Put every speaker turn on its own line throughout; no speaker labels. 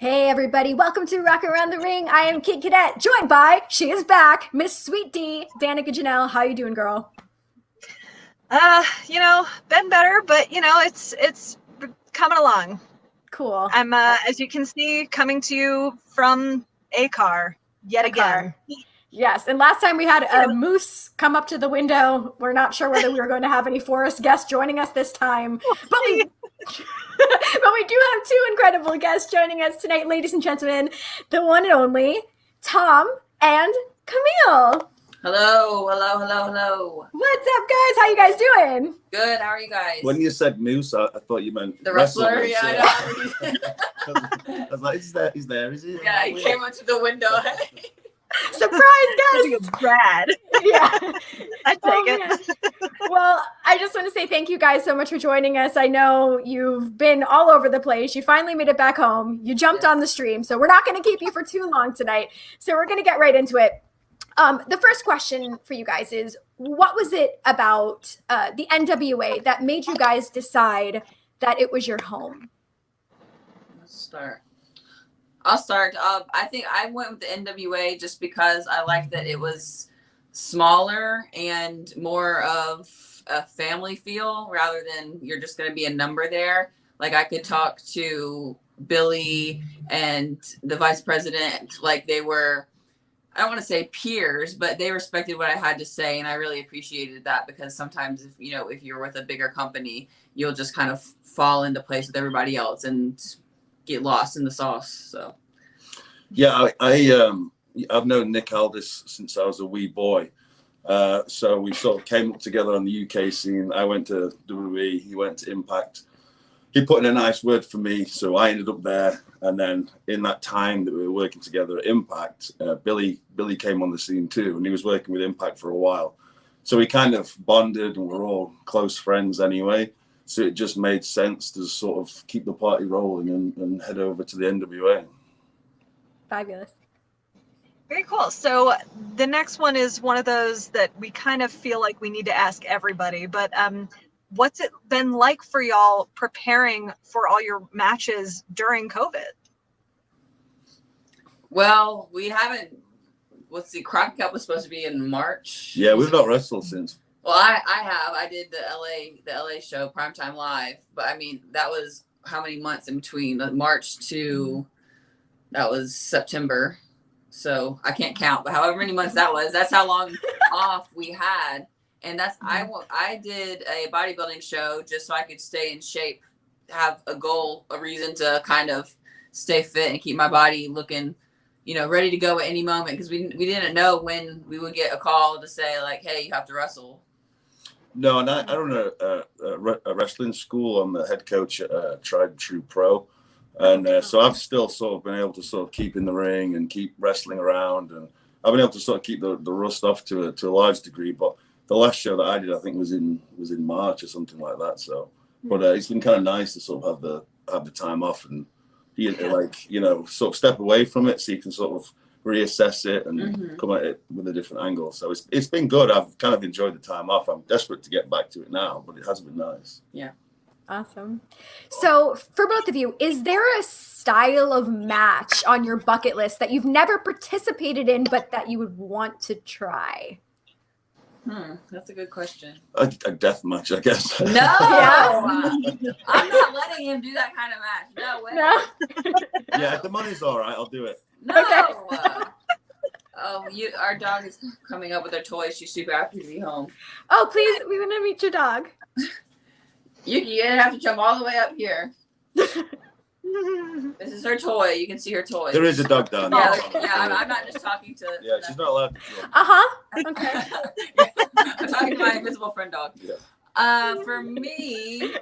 Hey everybody, welcome to Rock Around the Ring. I am Kid Cadet, joined by, she is back, Miss Sweet D, Danica Janelle. How you doing, girl?
Been better, but it's coming along.
Cool.
I'm as you can see, coming to you from a car yet again.
Yes, and last time we had a moose come up to the window. We're not sure whether we were going to have any forest guests joining us this time, but we but we do have two incredible guests joining us tonight, ladies and gentlemen, the one and only Tom and Kamille.
Hello, hello, hello, hello.
What's up, guys? How you guys doing?
Good, how are you guys?
When you said moose, I thought you meant
the wrestler.
Yeah,
I know.
I was like, he's there, is he?
Yeah, he came up to the window.
Surprise, guys!
It's Brad.
Yeah.
I take it.
Well, I just want to say thank you guys so much for joining us. I know you've been all over the place. You finally made it back home. You jumped on the stream, so we're not going to keep you for too long tonight. So we're going to get right into it. The first question for you guys is, what was it about the NWA that made you guys decide that it was your home?
I'll start. I think I went with the NWA just because I liked that it was smaller and more of a family feel rather than you're just going to be a number there. Like I could talk to Billy and the vice president like they were, I don't want to say peers, but they respected what I had to say. And I really appreciated that because sometimes if you're with a bigger company, you'll just kind of fall into place with everybody else and get lost in the sauce. So
yeah, I've known Nick Aldis since I was a wee boy. So we sort of came up together on the UK scene. I went to WWE, he went to Impact. He put in a nice word for me, so I ended up there. And then in that time that we were working together at Impact, Billy came on the scene too, and he was working with Impact for a while. So we kind of bonded, and we're all close friends anyway. So it just made sense to sort of keep the party rolling and head over to the NWA.
Fabulous.
Very cool. So the next one is one of those that we kind of feel like we need to ask everybody, but what's it been like for y'all preparing for all your matches during COVID?
Well, we haven't. Crockett Cup was supposed to be in March.
Yeah, we've not wrestled since.
Well, I have. I did the LA show, Primetime Live. But I mean, that was how many months in between? March to that was September. So I can't count, but however many months that was, that's how long off we had. And that's I did a bodybuilding show just so I could stay in shape, have a goal, a reason to kind of stay fit and keep my body looking, ready to go at any moment because we didn't know when we would get a call to say like, hey, you have to wrestle.
No, and I run a wrestling school. I'm the head coach at Tried True Pro. And so I've still sort of been able to sort of keep in the ring and keep wrestling around. And I've been able to sort of keep the rust off to a large degree. But the last show that I did, I think was in March or something like that. So, but it's been kind of nice to sort of have the time off and sort of step away from it so you can sort of reassess it and come at it with a different angle. So it's been good. I've kind of enjoyed the time off. I'm desperate to get back to it now, but it has been nice.
Yeah.
Awesome. So for both of you, is there a style of match on your bucket list that you've never participated in, but that you would want to try?
That's a good question.
A death match, I guess.
No, I'm not letting him do that kind of match. No way.
No.
Yeah, if the money's all right, I'll do it.
No.
Okay.
Our dog is coming up with her toys. She's super happy to be home.
Oh, please, we want to meet your dog.
You have to jump all the way up here. This is her toy. You can see her toy.
There is a dog down there.
I'm not just talking to.
Yeah, she's not allowed to jump.
Okay.
I'm talking to my invisible friend dog.
Yeah.
For me,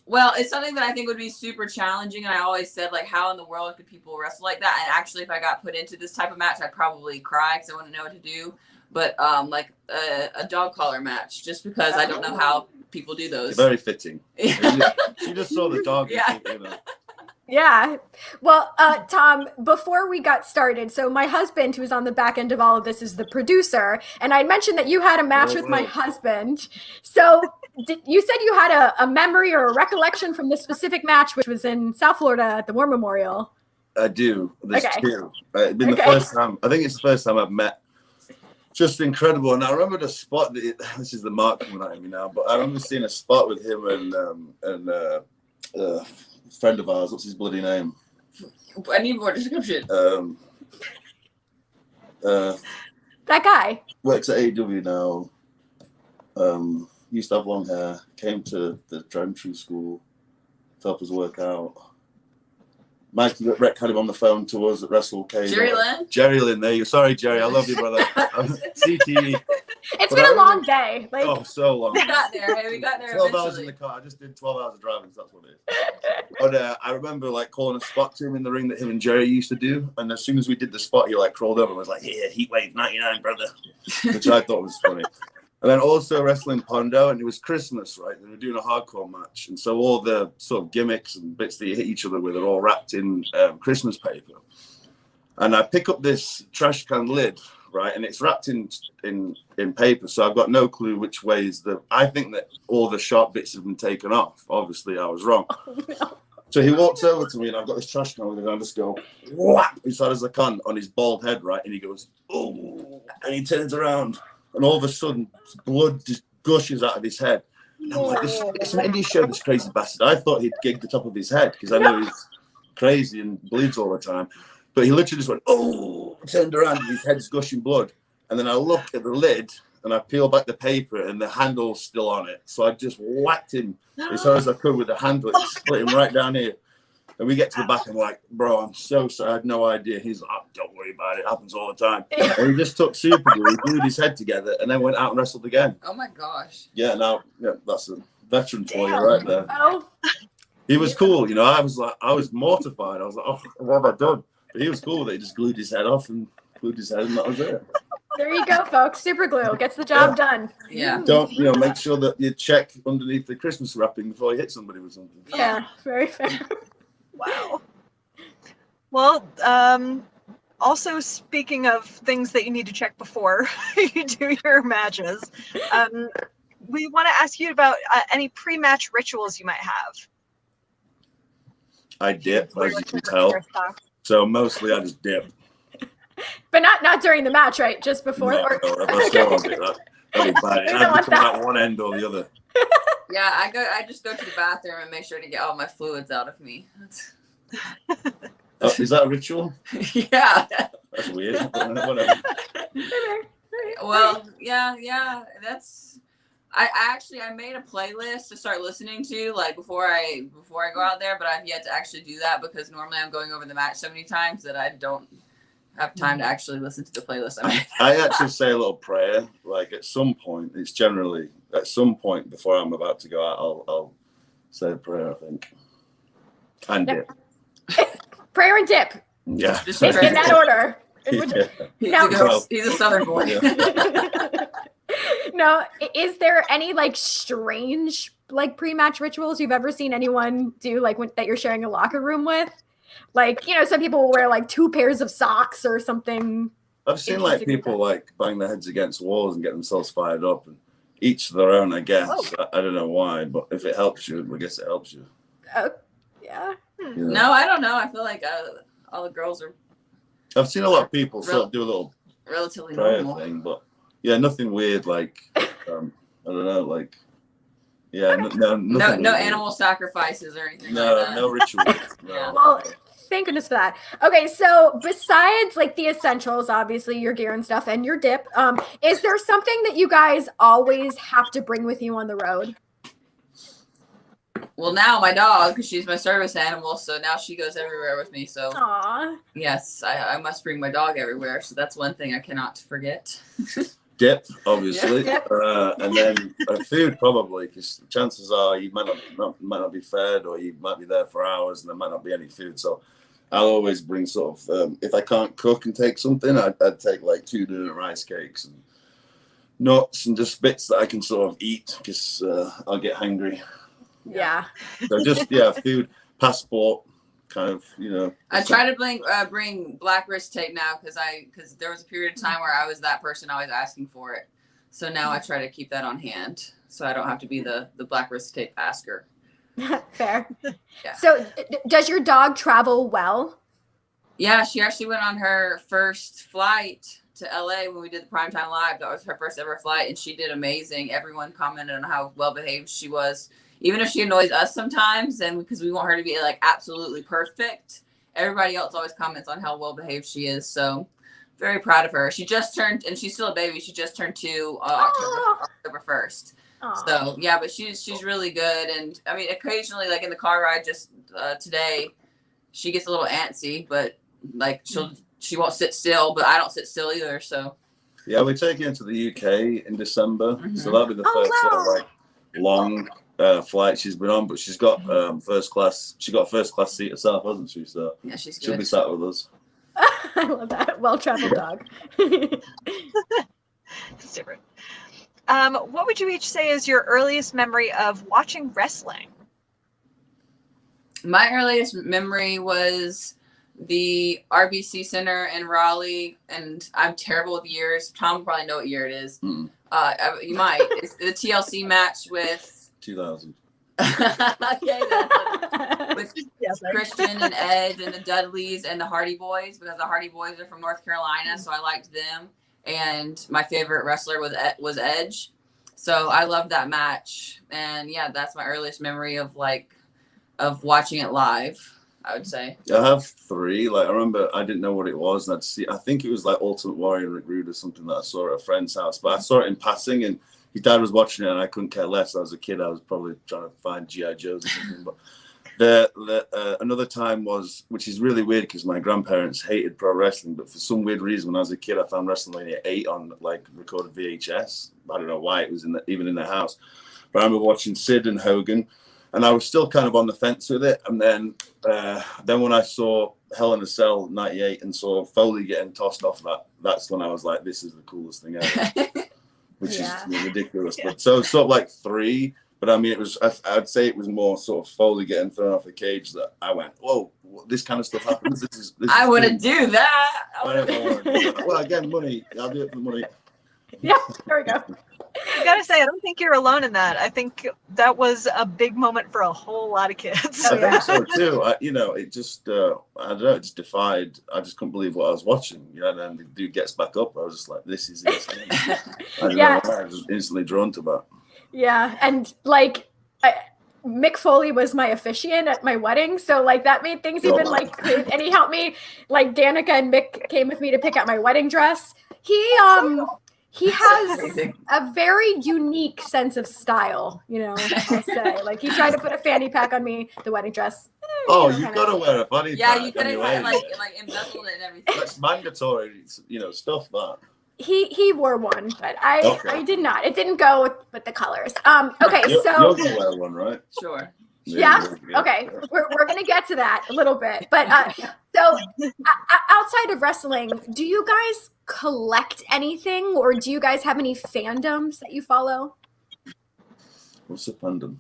well, it's something that I think would be super challenging. And I always said, like, how in the world could people wrestle like that? And actually, if I got put into this type of match, I'd probably cry because I wouldn't know what to do. But like a dog collar match, just because I don't know how people do those.
Very fitting. You just saw the dog.
Yeah.
Yeah. Well, Tom, before we got started, so my husband, who's on the back end of all of this, is the producer. And I mentioned that you had a match with my husband. So you said you had a memory or a recollection from this specific match, which was in South Florida at the War Memorial.
I do. There's
Okay.
two. It's been the first time. I think it's the first time I've met. Just incredible. And I remember the spot. This is the mark coming at me now. But I remember seeing a spot with him and a friend of ours. What's his bloody name?
I need more description.
That guy
works at AEW now. Used to have long hair. Came to the Driving True School to help us work out. Mikey Rec had him on the phone to us at Wrestle Cage. Jerry Lynn, there you. Sorry, Jerry, I love you, brother. CTE.
It's been a long day. Like,
oh, so long.
We got there. Hey, we got there
12
eventually.
hours in the car. I just did 12 hours of driving, so that's what it is. But I remember like calling a spot to him in the ring that him and Jerry used to do. And as soon as we did the spot, he like crawled over and was like, "Yeah, Heat Wave 99, brother," which I thought was funny. And then also wrestling Pondo, and it was Christmas, right? They were doing a hardcore match. And so all the sort of gimmicks and bits that you hit each other with are all wrapped in Christmas paper. And I pick up this trash can lid, right? And it's wrapped in paper. So I've got no clue which way is I think that all the sharp bits have been taken off. Obviously, I was wrong.
oh, no.
So he walks over to me, and I've got this trash can with him, and I just go, whap, as hard as I can on his bald head, right? And he goes, oh, and he turns around. And all of a sudden, blood just gushes out of his head. And I'm like, it's an indie show, this crazy bastard. I thought he'd gig the top of his head because I know he's crazy and bleeds all the time. But he literally just went, oh, turned around and his head's gushing blood. And then I look at the lid and I peel back the paper and the handle's still on it. So I just whacked him as hard as I could with the handle. It split him right down here. And we get to the back and I'm like, bro, I'm so sorry. I had no idea. He's like, oh, don't worry about it. It happens all the time. And he just took super glue, he glued his head together and then went out and wrestled again.
Oh my gosh.
Yeah, that's a veteran for you right there.
Oh.
He was cool. You know, I was mortified. I was like, oh, what have I done? But he was cool. They just glued his head off and glued his head and that was it.
There you go, folks. Super glue gets the job done.
Yeah.
Don't, make sure that you check underneath the Christmas wrapping before you hit somebody with something.
Yeah, very fair.
Wow. Well, also speaking of things that you need to check before you do your matches, we want to ask you about any pre-match rituals you might have.
I dip, as you can tell. So mostly I just dip.
But not during the match, right? Just before?
No, if I saw that, that'd be bad. It had to come out one end or the other.
Yeah, I just go to the bathroom and make sure to get all my fluids out of me.
Is that a ritual?
Yeah.
That's weird. Whatever.
Well, yeah. That's. I made a playlist to start listening to like before I go out there, but I've yet to actually do that because normally I'm going over the match so many times that I don't have time to actually listen to the playlist.
I actually say a little prayer. Like at some point, it's generally at some point before I'm about to go out, I'll say a prayer, I think. And dip.
Prayer and dip.
Yeah.
Just
In that order.
Yeah.
He's a Southern boy.
Yeah.
Now, is there any like strange like pre-match rituals you've ever seen anyone do like that you're sharing a locker room with? Like, some people will wear like 2 pairs of socks or something.
I've seen like people like bang their heads against walls and get themselves fired up, and each their own, I guess. Oh. I don't know why, but if it helps you, I guess it helps you.
Oh, yeah.
No, I don't know. I feel like all the girls are.
I've seen a lot of people sort of do a little
relatively
prayer
normal
thing, but yeah, nothing weird. Like I don't know, like
no animal sacrifices or anything.
No,
like that.
no rituals. No.
Yeah.
Well, thank goodness for that. Okay, so besides like the essentials, obviously your gear and stuff and your dip, is there something that you guys always have to bring with you on the road?
Well, now my dog, because she's my service animal, so now she goes everywhere with me. So,
Aww.
yes, I must bring my dog everywhere. So that's one thing I cannot forget.
Dip, obviously,
Yep.
And then food probably, because chances are you might not be fed, or you might be there for hours and there might not be any food. So I'll always bring sort of if I can't cook and take something, I'd take like 2 dinner rice cakes and nuts and just bits that I can sort of eat because I'll get hungry.
Yeah.
So just food, passport, kind of,
I try to bring black wrist tape now because there was a period of time where I was that person always asking for it. So now I try to keep that on hand so I don't have to be the black wrist tape asker.
Fair.
Yeah.
So does your dog travel well?
Yeah, she actually went on her first flight to LA when we did the Primetime Live. That was her first ever flight, and she did amazing. Everyone commented on how well behaved she was. Even if she annoys us sometimes, and because we want her to be like absolutely perfect, everybody else always comments on how well behaved she is. So very proud of her. She just turned, and she's still a baby. She just turned 2 October 1st. Aww. So yeah, but she's really good. And I mean, occasionally, like in the car ride just today, she gets a little antsy, but like she won't sit still, but I don't sit still either. So
yeah, we're taking her to the UK in December, so that'll be the first sort of like long flight she's been on. But she's got first class. She got a first class seat herself, hasn't she? So
yeah, she'll
be sat with us.
I love that. Well-traveled dog.
It's different. What would you each say is your earliest memory of watching wrestling?
My earliest memory was the RBC Center in Raleigh, and I'm terrible with years. Tom will probably know what year it is. You might. It's the TLC match with
2000.
Okay, with Christian and Edge and the Dudleys and the Hardy Boys, because the Hardy Boys are from North Carolina, so I liked them. And my favorite wrestler was Edge, so I loved that match. And yeah, that's my earliest memory of watching it live, I would say.
I have 3. Like, I remember I didn't know what it was, and I think it was like Ultimate Warrior Rick Rude or something that I saw at a friend's house, but I saw it in passing, and his dad was watching it, and I couldn't care less. I was a kid. I was probably trying to find G.I. Joes or something. But another time was, which is really weird because my grandparents hated pro wrestling, but for some weird reason, when I was a kid, I found WrestleMania 8 on like recorded VHS. I don't know why it was even in the house. But I remember watching Sid and Hogan, and I was still kind of on the fence with it. And then when I saw Hell in a Cell 98 and saw Foley getting tossed off that's when I was like, this is the coolest thing ever. Which is ridiculous. Yeah. But so sort of like 3, but I mean, I'd say it was more sort of Foley getting thrown off the cage that I went, whoa, this kind of stuff happens. This
I wouldn't do that.
Well, again, money. I'll do it for money.
Yeah, there we go.
I gotta say, I don't think you're alone in that. I think that was a big moment for a whole lot of kids.
I think so too. It just, I don't know, it just defied. I just couldn't believe what I was watching. And then the dude gets back up. I was just like, this is insane. I don't know why. I was just instantly drawn to that.
Yeah, and like Mick Foley was my officiant at my wedding, so like that made things even like great. And he helped me. Like Danica and Mick came with me to pick out my wedding dress. He has a very unique sense of style, I'll say. Like, he tried to put a fanny pack on me, the wedding dress.
You've got to wear a fanny pack.
Yeah, you could have like embezzled it and everything.
That's mandatory, stuff that.
He wore one, but I did not. It didn't go with the colors. Okay,
you're
so
gonna wear one, right?
Sure.
Yeah. Okay. We're gonna get to that a little bit, but so outside of wrestling, do you guys collect anything, or do you guys have any fandoms that you follow?
What's a fandom?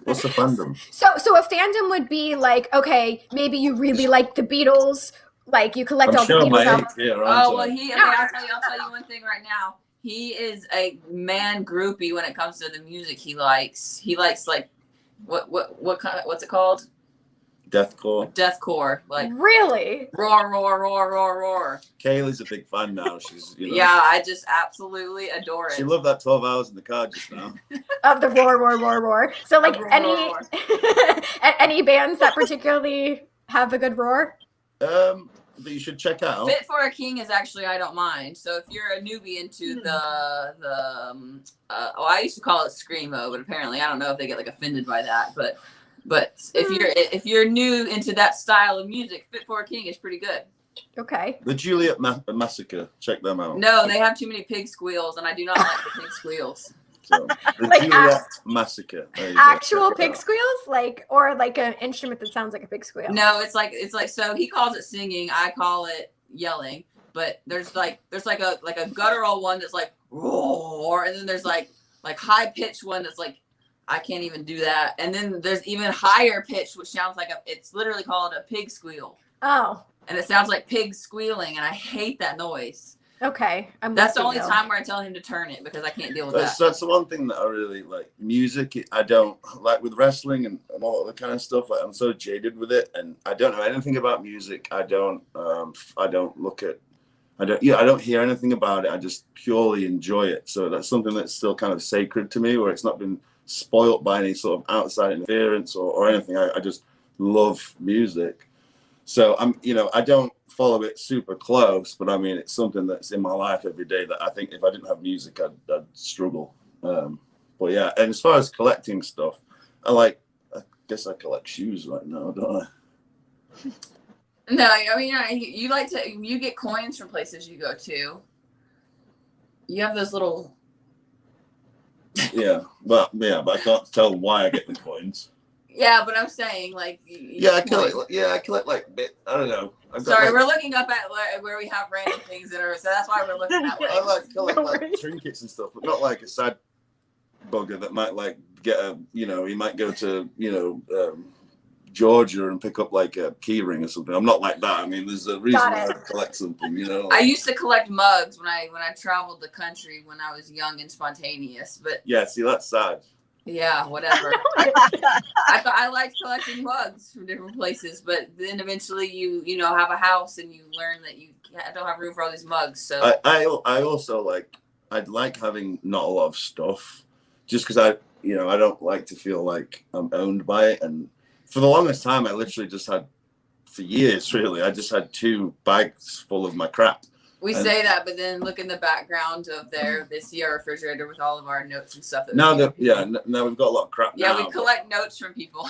What's a fandom?
So a fandom would be like, okay, maybe you really like the Beatles, like you collect all the Beatles albums.
I'll tell you one thing right now. He is a man groupie when it comes to the music he likes. He likes like what kind of, what's it called? Deathcore. Like
really?
Roar.
Kaylee's a big fan now. She's
yeah, I just absolutely adore it.
She loved that 12 hours in the car just now.
Of the roar. So like any bands that particularly have a good roar?
That you should check out.
Fit for a King is actually I don't mind. So if you're a newbie into I used to call it screamo, but apparently I don't know if they get like offended by that. But if you're new into that style of music, Fit for a King is pretty good.
Okay.
The Juliet Massacre, check them out.
No, they have too many pig squeals, and I do not like the pig squeals.
So, the like Juliet Massacre.
Actual pig squeals, or like an instrument that sounds like a pig squeal.
No, it's like so he calls it singing, I call it yelling. But there's like a guttural one that's like roar, and then there's like high pitched one that's like I can't even do that. And then there's even higher pitch, which sounds like it's literally called a pig squeal.
Oh.
And it sounds like pigs squealing, and I hate that noise.
Okay.
That's the only time where I tell him to turn it, because I can't deal with that.
That's the one thing that I really like. Music, I don't like. With wrestling and all that kind of stuff, like, I'm so jaded with it, and I don't know anything about music. I don't hear anything about it. I just purely enjoy it. So that's something that's still kind of sacred to me, where it's not been spoilt by any sort of outside interference or anything. I just love music. So I don't follow it super close, but I mean, it's something that's in my life every day that I think if I didn't have music, I'd struggle. But yeah, and as far as collecting stuff, I guess I collect shoes right now, don't I?
No, I mean, you get coins from places you go to. You have those little.
Yeah, but I can't tell why I get the coins.
Yeah, but I'm saying
I collect like I don't know.
Sorry, we're looking up at where we have random things that are. So that's why we're looking at.
I collect trinkets and stuff, but not like a sad bugger that might get he might go to Georgia and pick up like a key ring or something. I'm not like that. I mean, there's a reason why I collect something,
I used to collect mugs when I traveled the country when I was young and spontaneous, but
yeah, see, that's sad.
Yeah, whatever. I liked collecting mugs from different places, but then eventually you have a house and you learn that you don't have room for all these mugs. So
I also I'd like having not a lot of stuff, just because I don't like to feel like I'm owned by it. And for the longest time, I literally just had, for years really, I just had 2 bags full of my crap.
We say that, but then look in the background of they see our refrigerator with all of our notes and stuff.
Now we've got a lot of crap.
Yeah, we collect notes from people.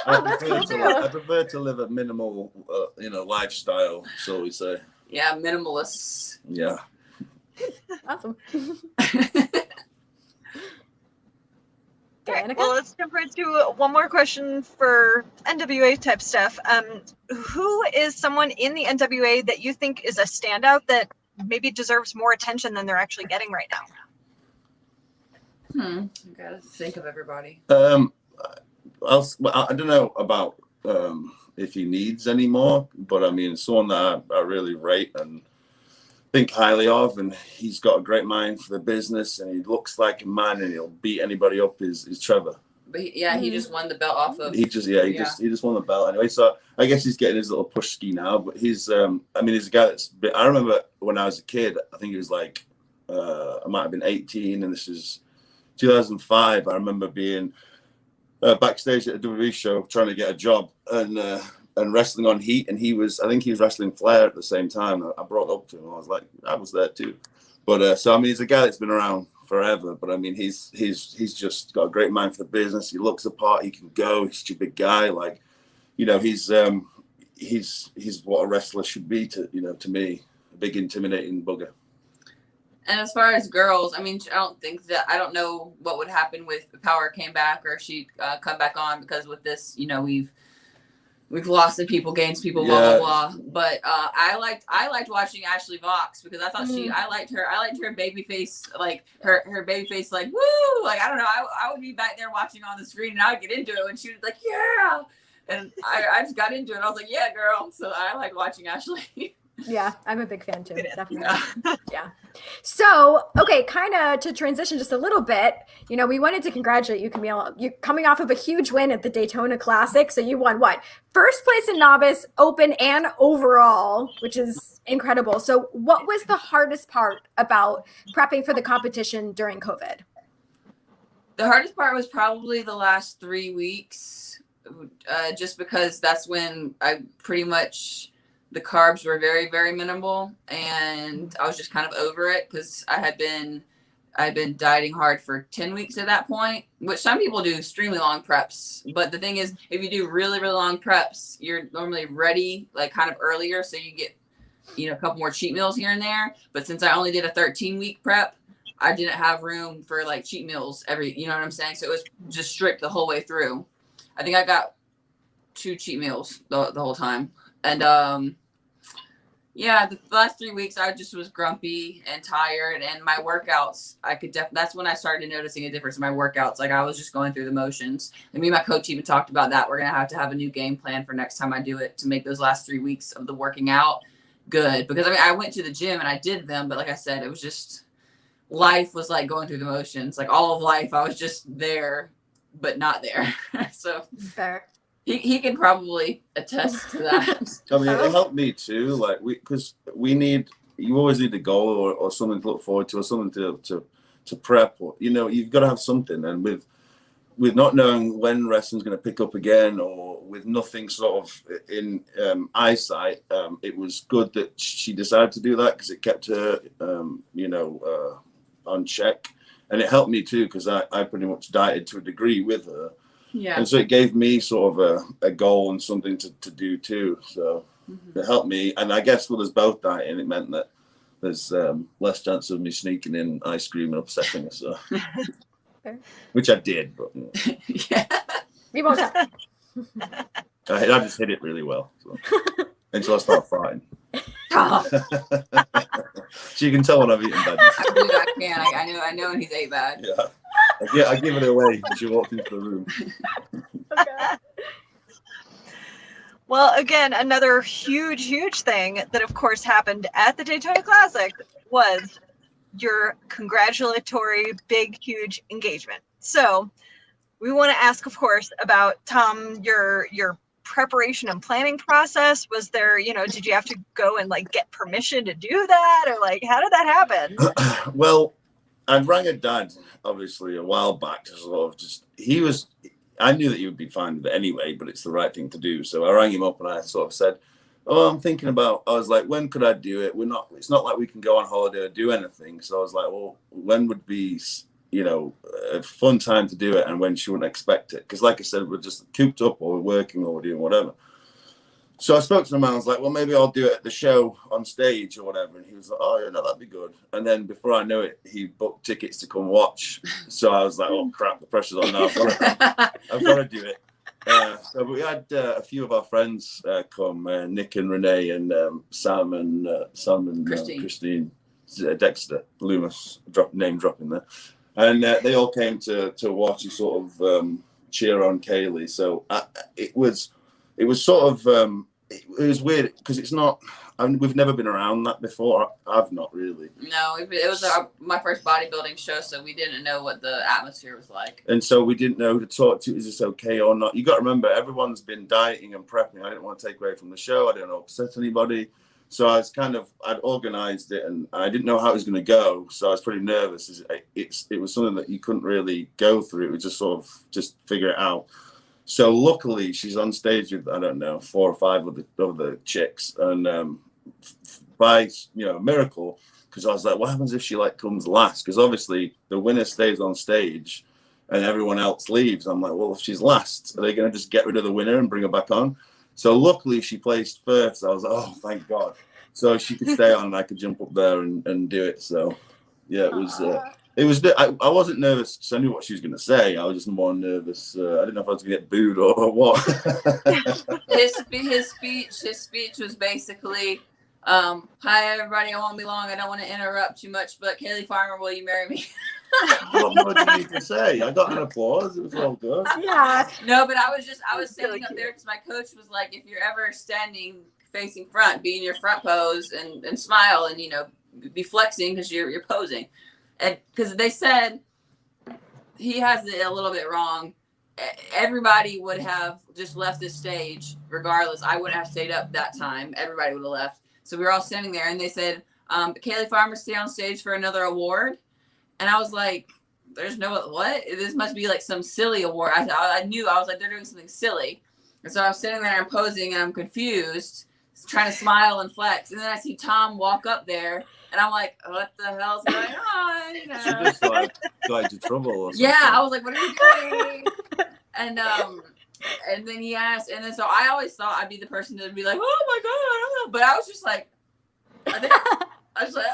I prefer to live a minimal, lifestyle, shall we say?
Yeah, minimalists.
Yeah.
Awesome.
Okay, well, let's jump right to one more question for NWA type stuff. Who is someone in the NWA that you think is a standout that maybe deserves more attention than they're actually getting right now?
I gotta think of everybody.
I don't know about if he needs any more, but I mean, someone that I really rate and think highly of, and he's got a great mind for the business, and he looks like a man, and he'll beat anybody up. Is Trevor?
But he just won the belt off of.
He just won the belt anyway. So I guess he's getting his little push ski now. But he's he's a guy that's. I remember when I was a kid. I think he was I might have been 18, and this is 2005. I remember being backstage at a WWE show trying to get a job, and wrestling on Heat, and I think he was wrestling Flair at the same time. I brought it up to him. I was like, I was there too. But so I mean, he's a guy that's been around forever. But I mean, he's just got a great mind for the business. He looks the part. He can go. He's such a big guy. He's what a wrestler should be to me. A big intimidating bugger.
And as far as girls, I mean, I don't know what would happen if Power came back or if she'd come back on, because with this, we've lost some people, gained some people, blah, blah, blah. But I liked watching Ashley Vox, because I thought I liked her baby face, her baby face, woo, I don't know. I would be back there watching on the screen, and I would get into it when she was like, yeah. And I just got into it. I was like, yeah, girl. So I like watching Ashley.
Yeah, I'm a big fan too. Definitely.
Yeah.
So, okay, kind of to transition just a little bit, we wanted to congratulate you, Kamille. You're coming off of a huge win at the Daytona Classic. So you won first place in novice, open, and overall, which is incredible. So what was the hardest part about prepping for the competition during COVID?
The hardest part was probably the last 3 weeks, just because that's when I pretty much... the carbs were very, very minimal, and I was just kind of over it, because I'd been dieting hard for 10 weeks at that point, which some people do extremely long preps. But the thing is, if you do really, really long preps, you're normally ready kind of earlier, so you get a couple more cheat meals here and there. But since I only did a 13-week prep, I didn't have room for cheat meals you know what I'm saying? So it was just strict the whole way through. I think I got 2 cheat meals the whole time. And Yeah, the last 3 weeks I just was grumpy and tired, and my workouts, that's when I started noticing a difference in my workouts. Like I was just going through the motions. And me and my coach even talked about that. We're going to have a new game plan for next time I do it to make those last 3 weeks of the working out good. Because I mean, I went to the gym and I did them, but like I said, it was just, life was like going through the motions. Like all of life, I was just there, but not there. So
Fair.
He can probably attest to that.
I mean, it helped me too. Like because you always need a goal or something to look forward to or something to prep. Or, you know, you've got to have something. And with not knowing when wrestling's going to pick up again, or with nothing sort of in eyesight, it was good that she decided to do that because it kept her, on check. And it helped me too because I pretty much dieted to a degree with her.
Yeah.
And so it gave me sort of a goal and something to do too. So it helped me. And I guess with us both dieting, it meant that there's less chance of me sneaking in ice cream and upsetting her. So, which I did, but
yeah.
We won't tell.
I just hit it really well. So. Until I start frying. So you can tell when I've eaten bad.
I believe I can. I know when he's ate bad.
Yeah. I give it away when she walked into the room.
Okay.
Well, again, another huge thing that, of course, happened at the Daytona Classic was your congratulatory, big, huge engagement. So we want to ask, of course, about, Tom, your preparation and planning process. Was there, did you have to go and like get permission to do that, or like how did that happen?
Well, I rang a dad obviously a while back to sort of I knew that he would be fine with it anyway, but it's the right thing to do. So I rang him up and I sort of said, I'm thinking about, I was like, when could I do it? It's not like we can go on holiday or do anything. So I was like, well, when would be, a fun time to do it and when she wouldn't expect it? Because like I said, we're just cooped up or we're working or we're doing whatever. So I spoke to him and I was like, well, maybe I'll do it at the show on stage or whatever. And he was like, oh, yeah, no, that'd be good. And then before I knew it, he booked tickets to come watch. So I was like, oh, crap, the pressure's on now. I've got to do it. So we had a few of our friends come, Nick and Renee and Sam and Christine Dexter, Loomis, name dropping there. And they all came to watch and sort of cheer on Kaylee. So it was sort of, it was weird because it's not, we've never been around that before. I've not really.
No, it was my first bodybuilding show, so we didn't know what the atmosphere was like. And
so we didn't know who to talk to. Is this okay or not? You got to remember, everyone's been dieting and prepping. I didn't want to take away from the show. I didn't want to upset anybody. So I'd organized it and I didn't know how it was going to go. So I was pretty nervous. It was something that you couldn't really go through. It was just sort of just figure it out. So luckily she's on stage with, I don't know, 4 or 5 of the chicks. And by, miracle, because I was like, what happens if she comes last? Because obviously the winner stays on stage and everyone else leaves. I'm like, well, if she's last, are they going to just get rid of the winner and bring her back on? So luckily she placed first. I was like, oh, thank God. So she could stay on and I could jump up there and do it. So yeah, it was, I wasn't nervous because I knew what she was going to say. I was just more nervous. I didn't know if I was going to get booed or what.
His speech was basically, hi everybody, I won't be long. I don't want to interrupt too much, but Kaylee Farmer, will you marry me?
What more do you need to say? I got an applause. It was all good.
Yeah.
No, but I was standing up there because my coach was like, if you're ever standing facing front, be in your front pose and smile and be flexing because you're posing. And because they said he has it a little bit wrong. Everybody would have just left the stage regardless. I wouldn't have stayed up that time. Everybody would have left. So we were all standing there and they said, Kaylee Farmer, stay on stage for another award. And I was like, there's no, what? This must be like some silly award. I knew, I was like, they're doing something silly. And so I was sitting there and posing and I'm confused, trying to smile and flex. And then I see Tom walk up there and I'm like, what the hell's going on?
She just got into trouble or something.
Yeah, I was like, what are you doing? And then he asked, and then so I always thought I'd be the person that would be like, oh my God, I don't know. But I was just like, I was like,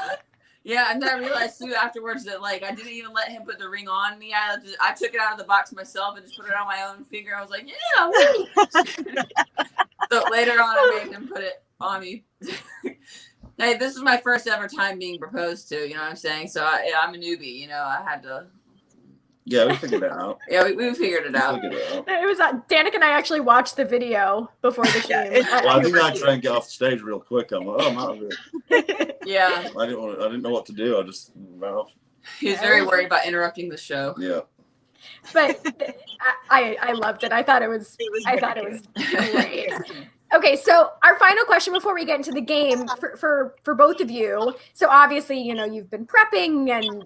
yeah, and then I realized too afterwards that I didn't even let him put the ring on me. I took it out of the box myself and just put it on my own finger. I was like, yeah. So later on, I made him put it on me. Hey, this is my first ever time being proposed to. You know what I'm saying? So I'm a newbie. You know, I had to.
Yeah, we figured it out.
Yeah, we figured it out.
It was Danica and I actually watched the video before the stream.
Well, I think I try and get off the stage real quick. I'm like, oh, I'm out of it.
Yeah.
I didn't know what to do. I just ran off.
He was very worried about interrupting the show.
Yeah.
But I loved it. I thought it was great. Okay, so our final question before we get into the game for both of you. So obviously, you know, you've been prepping and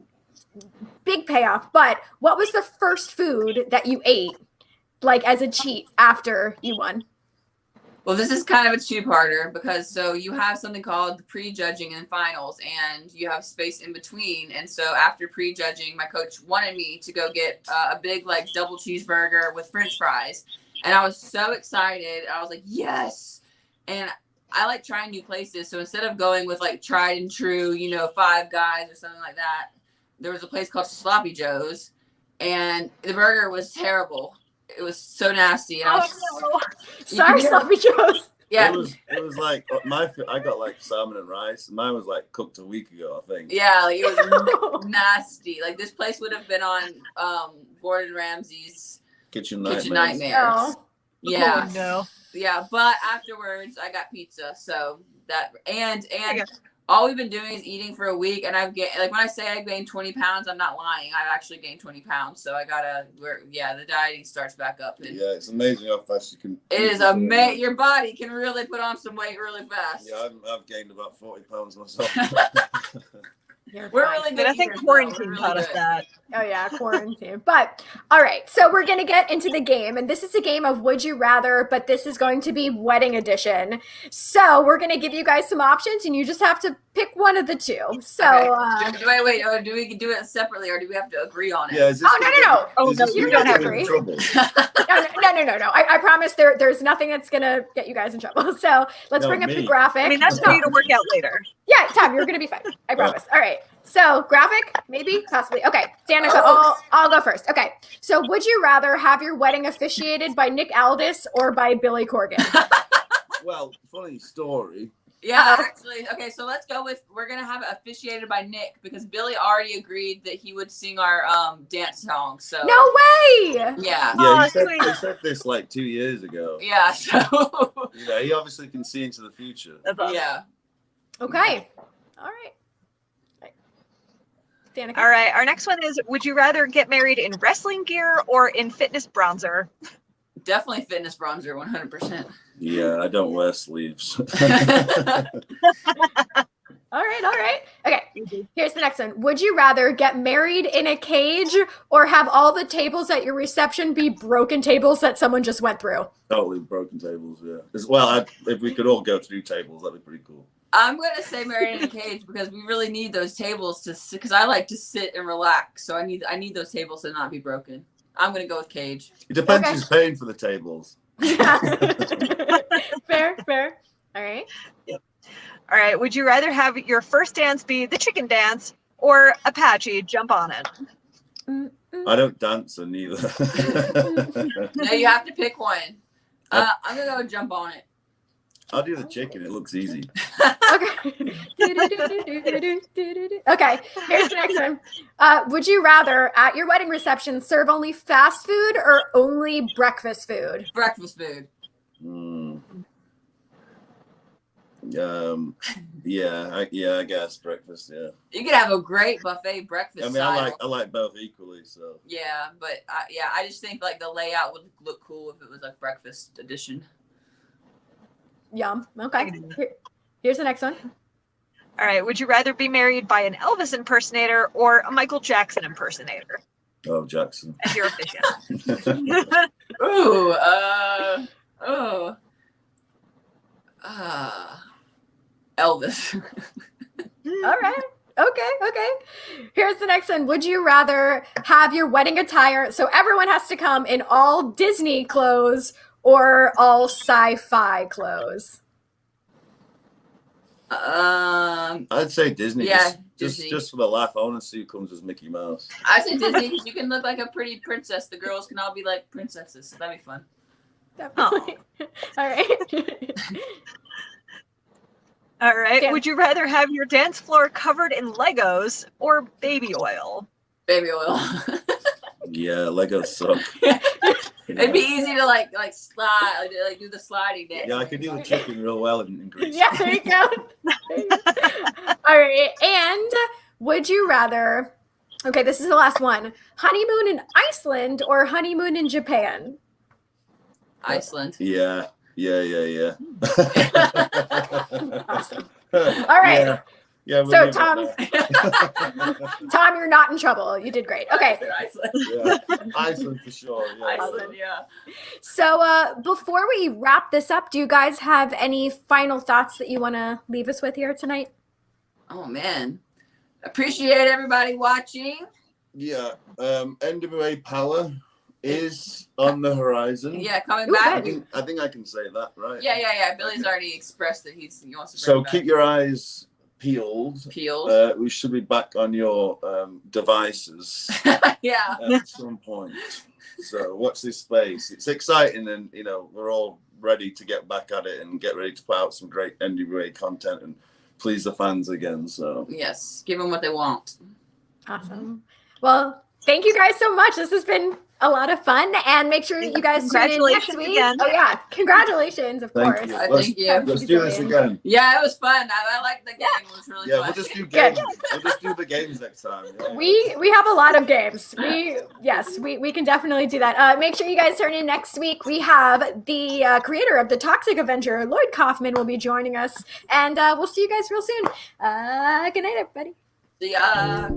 big payoff, but what was the first food that you ate, like as a cheat after you won?
Well, this is kind of a two-parter because so you have something called pre-judging and finals, and you have space in between. And so after pre-judging, my coach wanted me to go get a big like double cheeseburger with French fries, and I was so excited. I was like, yes! And I like trying new places, so instead of going with like tried and true, you know, Five Guys or something like that, there was a place called Sloppy Joe's, and the burger was terrible. It was so nasty. And
Sorry, Sloppy Joe's.
Yeah.
It was like I got like salmon and rice. And mine was like cooked a week ago, I think.
Yeah, like it was nasty. Like this place would have been on Gordon Ramsay's
Kitchen
Nightmares.
Oh.
Yeah.
Oh, no.
Yeah, but afterwards I got pizza. So that and all we've been doing is eating for a week, and I've gained, like when I say I gained 20 pounds, I'm not lying. I've actually gained 20 pounds. So I gotta the dieting starts back up. And
yeah, it's amazing how fast you can.
it is amazing. Your body can really put on some weight really fast.
Yeah, I've gained about 40 pounds myself.
We're really good.
But I think quarantine taught us that.
Oh yeah, quarantine. But all right, so we're gonna get into the game, and this is a game of Would You Rather, but this is going to be wedding edition. So we're gonna give you guys some options, and you just have to pick one of the two. So
do we do it separately, or do we have to agree on it?
Yeah. Is this
no.
Oh, no,
you don't have to agree.
trouble?
No. I promise there's nothing that's gonna get you guys in trouble. So let's bring up the graphic.
I mean, that's for you to work out later.
Yeah, Tom, you're gonna be fine. I promise. All right. So graphic, maybe, possibly. Okay, Danica, I'll go first. Okay. So would you rather have your wedding officiated by Nick Aldis or by Billy Corgan?
Well, funny story.
Yeah, actually. Okay, so let's go with we're gonna have it officiated by Nick because Billy already agreed that he would sing our dance song. So
No way!
Yeah.
Yeah, he said this like 2 years ago.
Yeah. So
Yeah, he obviously can see into the future.
yeah.
Okay. All right. Danica.
All right. Our next one is, would you rather get married in wrestling gear or in fitness bronzer?
Definitely fitness bronzer, 100%.
Yeah, I don't wear sleeves.
All right. Okay, here's the next one. Would you rather get married in a cage or have all the tables at your reception be broken tables that someone just went through?
Totally broken tables, yeah. Well, if we could all go through tables, that'd be pretty cool.
I'm gonna say married in a cage because we really need those tables because I like to sit and relax. So I need those tables to not be broken. I'm gonna go with cage.
It depends who's paying for the tables.
Yeah. Fair. All right.
Yep. All right. Would you rather have your first dance be the chicken dance or Apache jump on it?
I don't dance, so neither.
No, you have to pick one. I'm gonna go jump on it.
I'll do the chicken. It looks easy.
Okay. Okay, here's the next one. Would you rather at your wedding reception serve only fast food or only breakfast food?
Breakfast food.
I guess breakfast. Yeah.
You could have a great buffet breakfast.
I mean, I like both equally. So.
Yeah, but I just think like the layout would look cool if it was like breakfast edition.
Yum. Okay. Here's the next one.
All right. Would you rather be married by an Elvis impersonator or a Michael Jackson impersonator?
Oh, Jackson.
As your official.
Ooh. Elvis.
All right. Okay. Here's the next one. Would you rather have your wedding attire so everyone has to come in all Disney clothes or all sci-fi clothes?
I'd say Disney.
Yeah,
Disney. Just for the laugh. I want to see who comes as Mickey Mouse.
I say Disney because you can look like a pretty princess. The girls can all be like princesses. So that'd be fun.
Definitely. All right.
All right.
Dan.
Would you rather have your dance floor covered in Legos or baby oil?
Baby oil.
Yeah, Legos suck.
It'd be easy to like slide, like do the sliding dance.
Yeah, I could do the chicken real well in Greece.
Yeah, there you go. All right. And would you rather, okay, this is the last one, honeymoon in Iceland or honeymoon in Japan?
Iceland.
Yeah.
Awesome. All right.
Yeah.
So,
we'll
Tom,
leave it
Tom, you're not in trouble. You did great. Okay.
Iceland.
there. Yeah. Iceland for sure. Yeah.
Iceland, yeah.
So before we wrap this up, do you guys have any final thoughts that you want to leave us with here tonight?
Oh man. Appreciate everybody watching.
Yeah. NWA Power is on the horizon.
Yeah, coming
Ooh,
back.
good.
I think I can say that, right?
Yeah. Billy's already expressed that he wants to bring
So
it back.
keep your eyes peeled. We should be back on your devices
Yeah.
at some point. So watch this space. It's exciting, and we're all ready to get back at it and get ready to put out some great NWA content and please the fans again. So
Yes. Give them what they want.
Awesome. Well, thank you guys so much. This has been a lot of fun, and make sure you guys tune in next
Congratulations
week.
again.
Oh yeah, congratulations, of
thank
course.
you.
Thank you.
Let's do this again.
Yeah, it was fun. I like the game. It was really
Yeah,
fun.
we'll just do
Good.
games. We'll just do the games next time. Yeah.
We have a lot of games. We can definitely do that. Make sure you guys turn in next week. We have the creator of the Toxic Avenger, Lloyd Kaufman, will be joining us, and we'll see you guys real soon. Good night, everybody.
See ya.